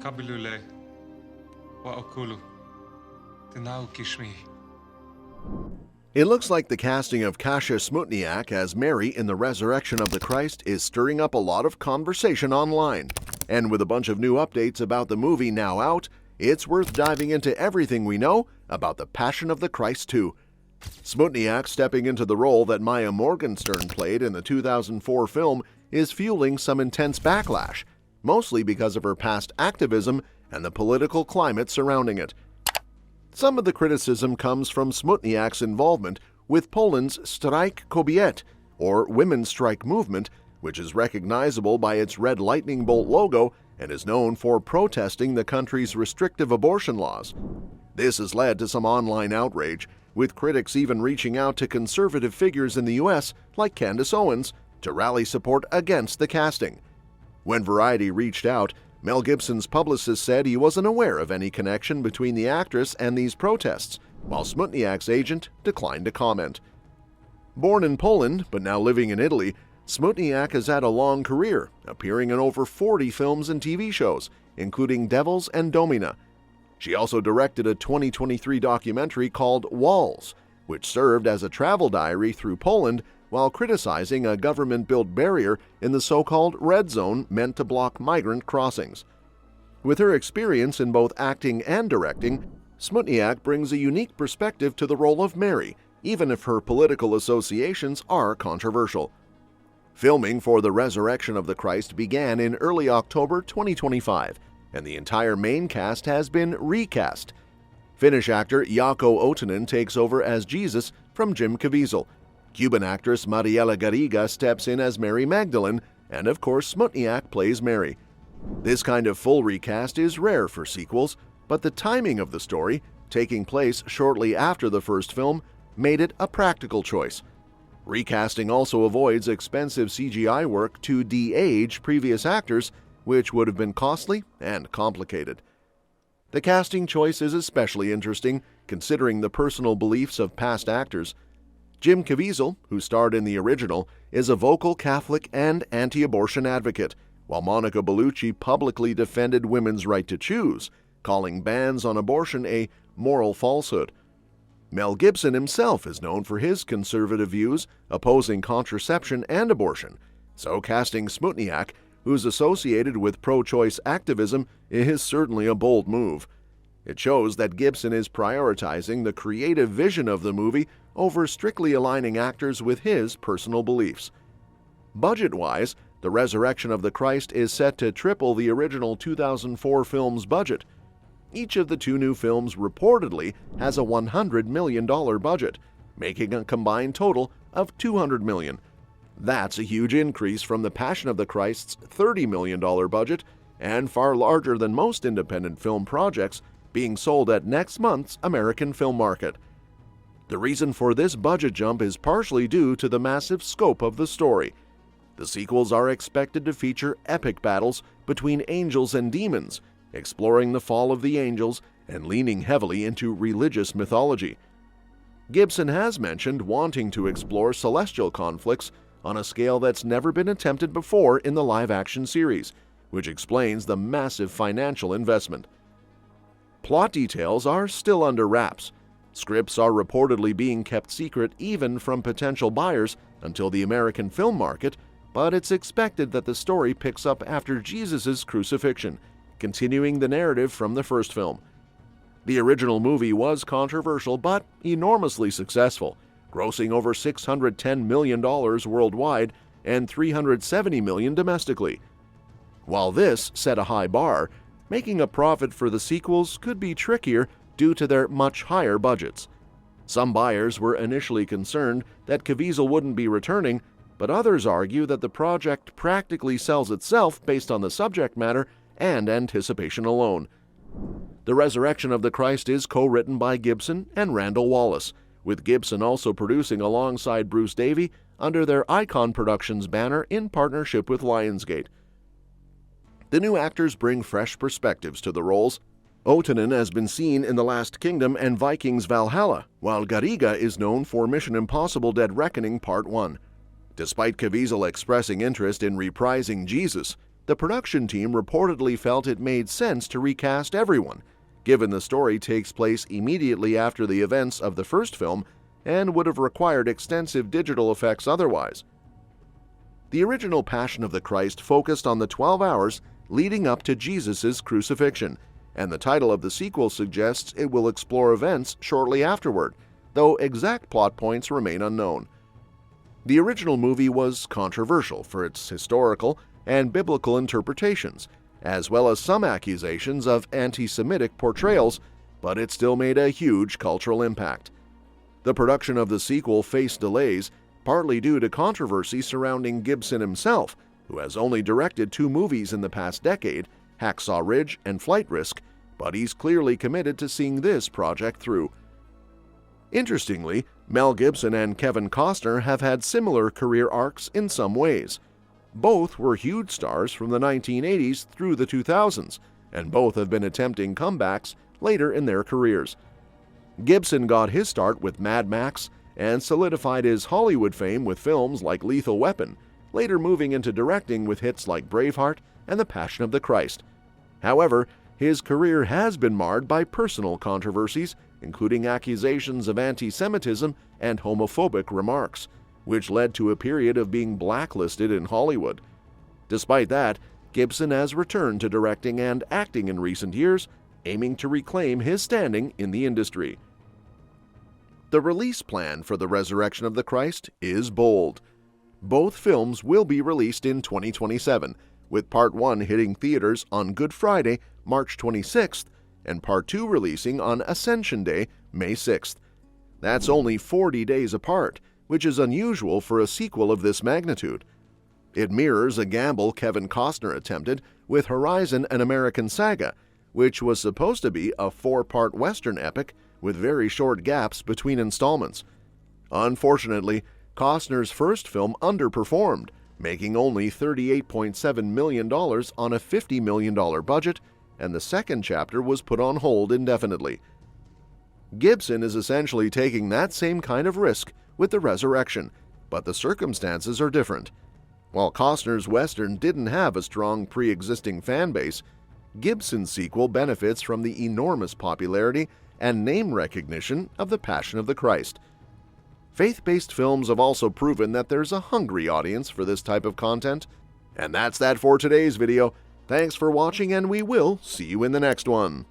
Kabilule wa okulu Tinau Kishmi. It looks like the casting of Kasia Smutniak as Mary in The Resurrection of the Christ is stirring up a lot of conversation online. And with a bunch of new updates about the movie now out, it's worth diving into everything we know about the Passion of the Christ 2. Smutniak stepping into the role that Maia Morgenstern played in the 2004 film is fueling some intense backlash, mostly because of her past activism and the political climate surrounding it. Some of the criticism comes from Smutniak's involvement with Poland's Strajk Kobiet, or Women's Strike Movement, which is recognizable by its red lightning bolt logo and is known for protesting the country's restrictive abortion laws. This has led to some online outrage, with critics even reaching out to conservative figures in the U.S. like Candace Owens to rally support against the casting. When Variety reached out, Mel Gibson's publicist said he wasn't aware of any connection between the actress and these protests, while Smutniak's agent declined to comment. Born in Poland but now living in Italy, Smutniak has had a long career, appearing in over 40 films and TV shows, including Devils and Domina. She also directed a 2023 documentary called Walls, which served as a travel diary through Poland while criticizing a government-built barrier in the so-called Red Zone meant to block migrant crossings. With her experience in both acting and directing, Smutniak brings a unique perspective to the role of Mary, even if her political associations are controversial. Filming for The Resurrection of the Christ began in early October 2025, and the entire main cast has been recast. Finnish actor Jaakko Ootinen takes over as Jesus from Jim Caviezel. Cuban actress Mariela Garriga steps in as Mary Magdalene, and of course Smutniak plays Mary. This kind of full recast is rare for sequels, but the timing of the story, taking place shortly after the first film, made it a practical choice. Recasting also avoids expensive CGI work to de-age previous actors, which would have been costly and complicated. The casting choice is especially interesting, considering the personal beliefs of past actors. Jim Caviezel, who starred in the original, is a vocal Catholic and anti-abortion advocate, while Monica Bellucci publicly defended women's right to choose, calling bans on abortion a moral falsehood. Mel Gibson himself is known for his conservative views, opposing contraception and abortion, so casting Smutniak, who's associated with pro-choice activism, is certainly a bold move. It shows that Gibson is prioritizing the creative vision of the movie over strictly aligning actors with his personal beliefs. Budget-wise, The Resurrection of the Christ is set to triple the original 2004 film's budget. Each of the two new films reportedly has a $100 million budget, making a combined total of $200 million. That's a huge increase from The Passion of the Christ's $30 million budget and far larger than most independent film projects being sold at next month's American film market. The reason for this budget jump is partially due to the massive scope of the story. The sequels are expected to feature epic battles between angels and demons, exploring the fall of the angels and leaning heavily into religious mythology. Gibson has mentioned wanting to explore celestial conflicts on a scale that's never been attempted before in the live-action series, which explains the massive financial investment. Plot details are still under wraps. Scripts are reportedly being kept secret even from potential buyers until the American film market, but it's expected that the story picks up after Jesus' crucifixion, continuing the narrative from the first film. The original movie was controversial but enormously successful, grossing over $610 million worldwide and $370 million domestically. While this set a high bar, making a profit for the sequels could be trickier due to their much higher budgets. Some buyers were initially concerned that Caviezel wouldn't be returning, but others argue that the project practically sells itself based on the subject matter and anticipation alone. The Resurrection of the Christ is co-written by Gibson and Randall Wallace, with Gibson also producing alongside Bruce Davey under their Icon Productions banner in partnership with Lionsgate. The new actors bring fresh perspectives to the roles. Ootinen has been seen in The Last Kingdom and Vikings Valhalla, while Garriga is known for Mission Impossible: Dead Reckoning Part 1. Despite Caviezel expressing interest in reprising Jesus, the production team reportedly felt it made sense to recast everyone, given the story takes place immediately after the events of the first film and would have required extensive digital effects otherwise. The original Passion of the Christ focused on the 12 hours leading up to Jesus' crucifixion, and the title of the sequel suggests it will explore events shortly afterward, though exact plot points remain unknown. The original movie was controversial for its historical and biblical interpretations, as well as some accusations of anti-Semitic portrayals, but it still made a huge cultural impact. The production of the sequel faced delays, partly due to controversy surrounding Gibson himself, who has only directed 2 movies in the past decade, Hacksaw Ridge and Flight Risk, but he's clearly committed to seeing this project through. Interestingly, Mel Gibson and Kevin Costner have had similar career arcs in some ways. Both were huge stars from the 1980s through the 2000s, and both have been attempting comebacks later in their careers. Gibson got his start with Mad Max and solidified his Hollywood fame with films like Lethal Weapon, later moving into directing with hits like Braveheart and The Passion of the Christ. However, his career has been marred by personal controversies, including accusations of anti-Semitism and homophobic remarks, which led to a period of being blacklisted in Hollywood. Despite that, Gibson has returned to directing and acting in recent years, aiming to reclaim his standing in the industry. The release plan for The Resurrection of the Christ is bold. Both films will be released in 2027, with Part 1 hitting theaters on Good Friday, March 26th, and Part 2 releasing on Ascension Day, May 6th. That's only 40 days apart, which is unusual for a sequel of this magnitude. It mirrors a gamble Kevin Costner attempted with Horizon: An American Saga, which was supposed to be a 4-part Western epic with very short gaps between installments. Unfortunately, Costner's first film underperformed, making only $38.7 million on a $50 million budget, and the second chapter was put on hold indefinitely. Gibson is essentially taking that same kind of risk with The Resurrection, but the circumstances are different. While Costner's Western didn't have a strong pre-existing fan base, Gibson's sequel benefits from the enormous popularity and name recognition of The Passion of the Christ. Faith-based films have also proven that there's a hungry audience for this type of content. And that's that for today's video. Thanks for watching, and we will see you in the next one.